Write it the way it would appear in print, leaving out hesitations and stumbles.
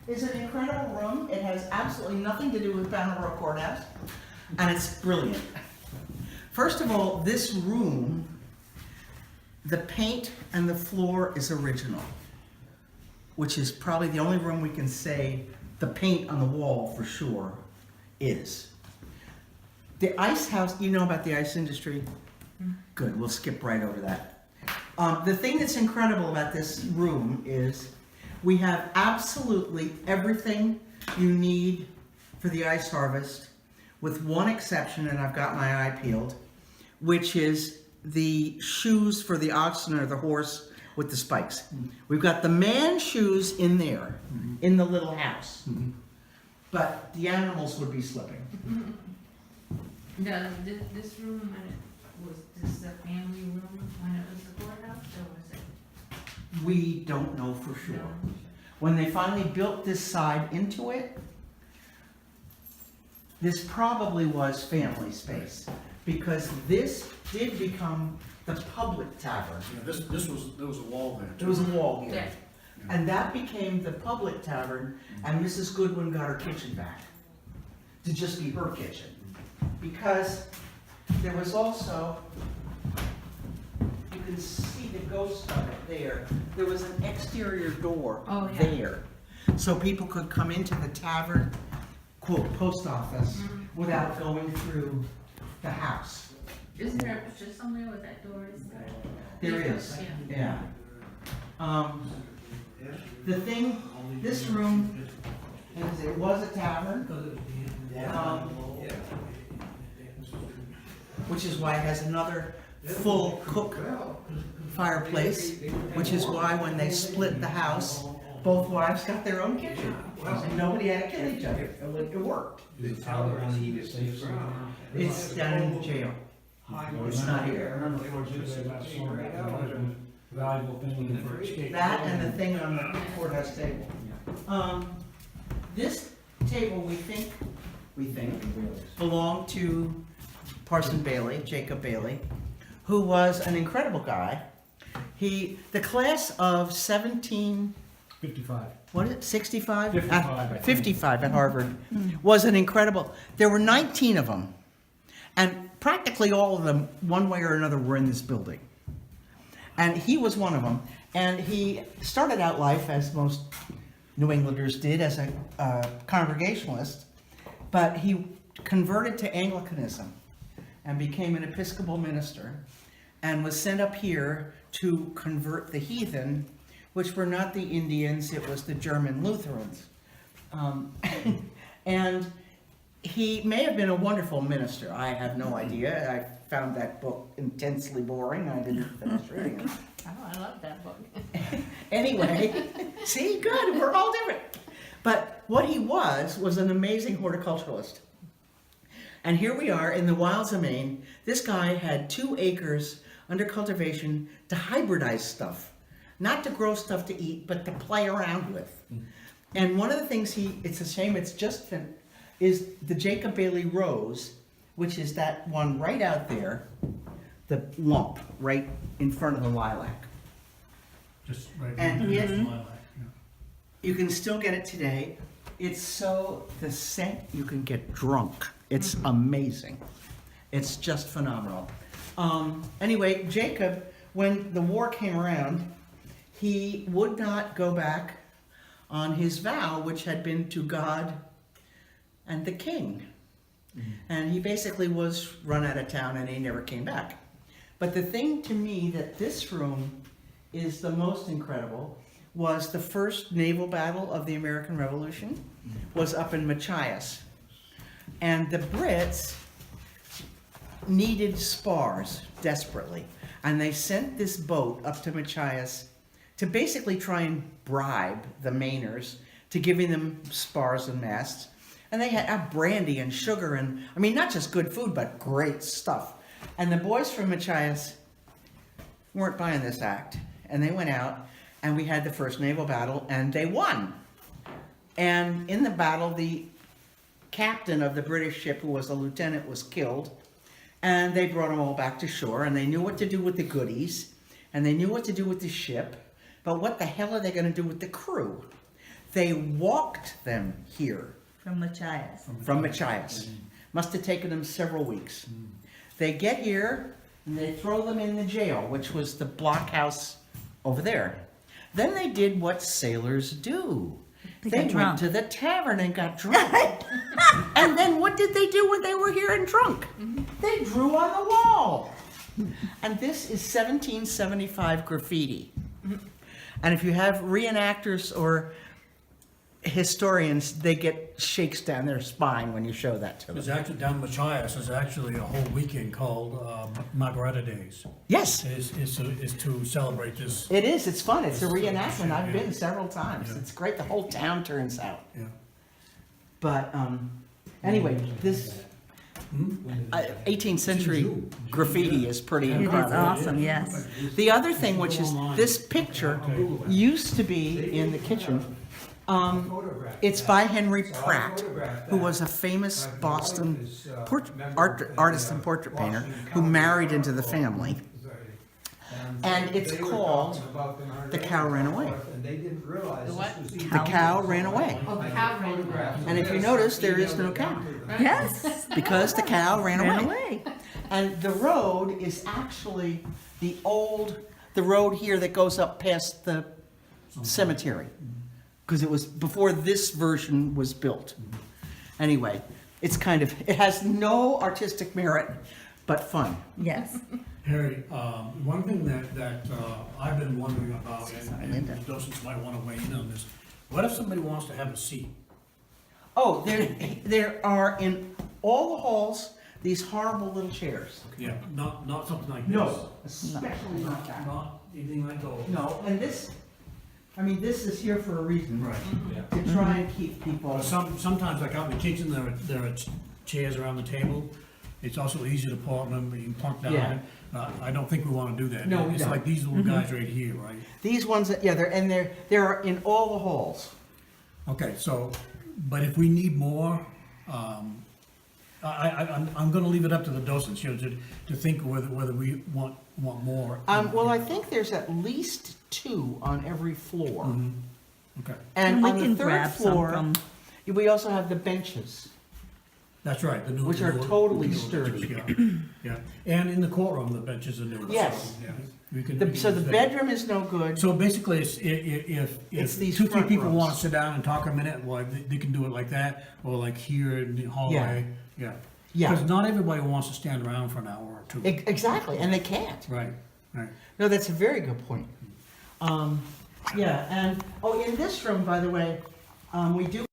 is an incredible room. It has absolutely nothing to do with Banner Road Courthouse, and it's brilliant. First of all, this room, the paint and the floor is original, which is probably the only room we can say the paint on the wall for sure is. The ice house, you know about the ice industry? Good, we'll skip right over that. The thing that's incredible about this room is we have absolutely everything you need for the ice harvest, with one exception, and I've got my eye peeled, which is the shoes for the oxen or the horse with the spikes. We've got the man shoes in there, in the little house, but the animals would be slipping. No, this room, was this the family room when it was the courthouse, or was it? We don't know for sure. No? When they finally built this side into it, this probably was family space, because this did become the public tavern. Yeah, there was a wall there. There was a wall here. Yeah. And that became the public tavern, and Mrs. Goodwin got her kitchen back to just be her kitchen. Because there was also, you can see the ghost of it there. There was an exterior door Oh, yeah. there. So people could come into the tavern, quote, post office, without going through the house. Isn't there a picture somewhere with that door is? There is, Yeah. yeah. The thing, this room, is it was a tavern, which is why it has another full cook fireplace, which is why when they split the house, both wives got their own kitchen. And nobody had to kill each other. It worked. It's down in the jail. It's not here. Valuable thing for escape. That and the thing on the courthouse table. This table, we think belonged to Parson Bailey, Jacob Bailey, who was an incredible guy. The class of 55. what is it, 65? 55, I think. 55 at Harvard, was an incredible, there were 19 of them, and practically all of them, one way or another, were in this building. And he was one of them, and he started out life, as most New Englanders did, as a Congregationalist, but he converted to Anglicanism and became an Episcopal minister, and was sent up here to convert the heathen, which were not the Indians, it was the German Lutherans. And he may have been a wonderful minister, I have no idea. I found that book intensely boring, I didn't finish reading it. Oh, I love that book. Anyway, see, good, we're all different. But what he was an amazing horticulturalist. And here we are in the wilds of Maine. This guy had 2 acres under cultivation to hybridize stuff. Not to grow stuff to eat, but to play around with. And one of the things it's a shame it's just finished, is the Jacob Bailey Rose, which is that one right out there, the lump right in front of the lilac. Just right. And next it- to lilac, yeah. You can still get it today. It's so, the scent, you can get drunk. It's amazing. It's just phenomenal. Anyway, Jacob, when the war came around, he would not go back on his vow, which had been to God and the king. And he basically was run out of town and he never came back. But the thing to me that this room is the most incredible was the first naval battle of the American Revolution was up in Machias. And the Brits needed spars desperately. And they sent this boat up to Machias to basically try and bribe the Mainers to giving them spars and masts. And they had brandy and sugar and, I mean, not just good food, but great stuff. And the boys from Machias weren't buying this act. And they went out, and we had the first naval battle, and they won. And in the battle, the captain of the British ship, who was a lieutenant, was killed. And they brought them all back to shore, and they knew what to do with the goodies, and they knew what to do with the ship. But what the hell are they going to do with the crew? They walked them here From Machias. from Machias. Must have taken them several weeks. They get here and they throw them in the jail, which was the blockhouse over there. Then they did what sailors do. They They got went drunk. to the tavern and got drunk. And then what did they do when they were here and drunk? They drew on the wall. And this is 1775 graffiti. And if you have reenactors or historians, they get shakes down their spine when you show that to There's them. actually, down in Machias, there's actually a whole weekend called Margareta Days. Yes, Is to celebrate this, it is. It's fun. It's a It's reenactment. I've yeah. been several times. Yeah. It's great. The whole town turns out. yeah. But anyway, this 18th century graffiti is pretty It is incredible. awesome, yes. The other thing, which is this picture, used to be in the kitchen. It's by Henry Pratt, who was a famous Boston artist and portrait painter who married into the family. And it's called The Cow Ran Away. The what? The cow ran away. Oh, the cow ran away. And if you notice, there is no cow Yes, because the cow ran ran away. away. And the road is actually the road here that goes up past the cemetery. Because it was before this version was built. Anyway, it has no artistic merit, but fun. Yes. Harry, one thing that I've been wondering about, and Linda. the docents might want to weigh in on this, what if somebody wants to have a seat? Oh, there are in all the halls, these horrible little chairs. Yeah, not something like this. No, especially not that. Not anything like those. No, and this is here for a reason. Right. To try and keep people. Well, sometimes, like out in the kitchen, there are chairs around the table. It's also easy to pull them, you can plunk down. Yeah. I don't think we want to do that. No, we It's don't. like these little guys right here, right? These ones, they're in all the halls. Okay, so, but if we need more, I'm gonna leave it up to the docents, to think whether we want more. Well, I think there's at least 2 on every floor. Mhm. Okay, And we on the can 3rd grab some floor, from, we also have the benches. that's right, the new. Which are the new- totally the new sturdy. benches, Yeah, yeah, and in the courtroom, the benches are new. Yes. So, yeah, we can- So the use that. bedroom is no good. So basically, if It's these 2, 3 front people rows. want to sit down and talk a minute, well, they can do it like that, or like here in the hallway, yeah. Yeah. Because not everybody wants to stand around for an hour or 2. Exactly, and they can't. Right, right. No, that's a very good point. Yeah, and, in this room, by the way, we do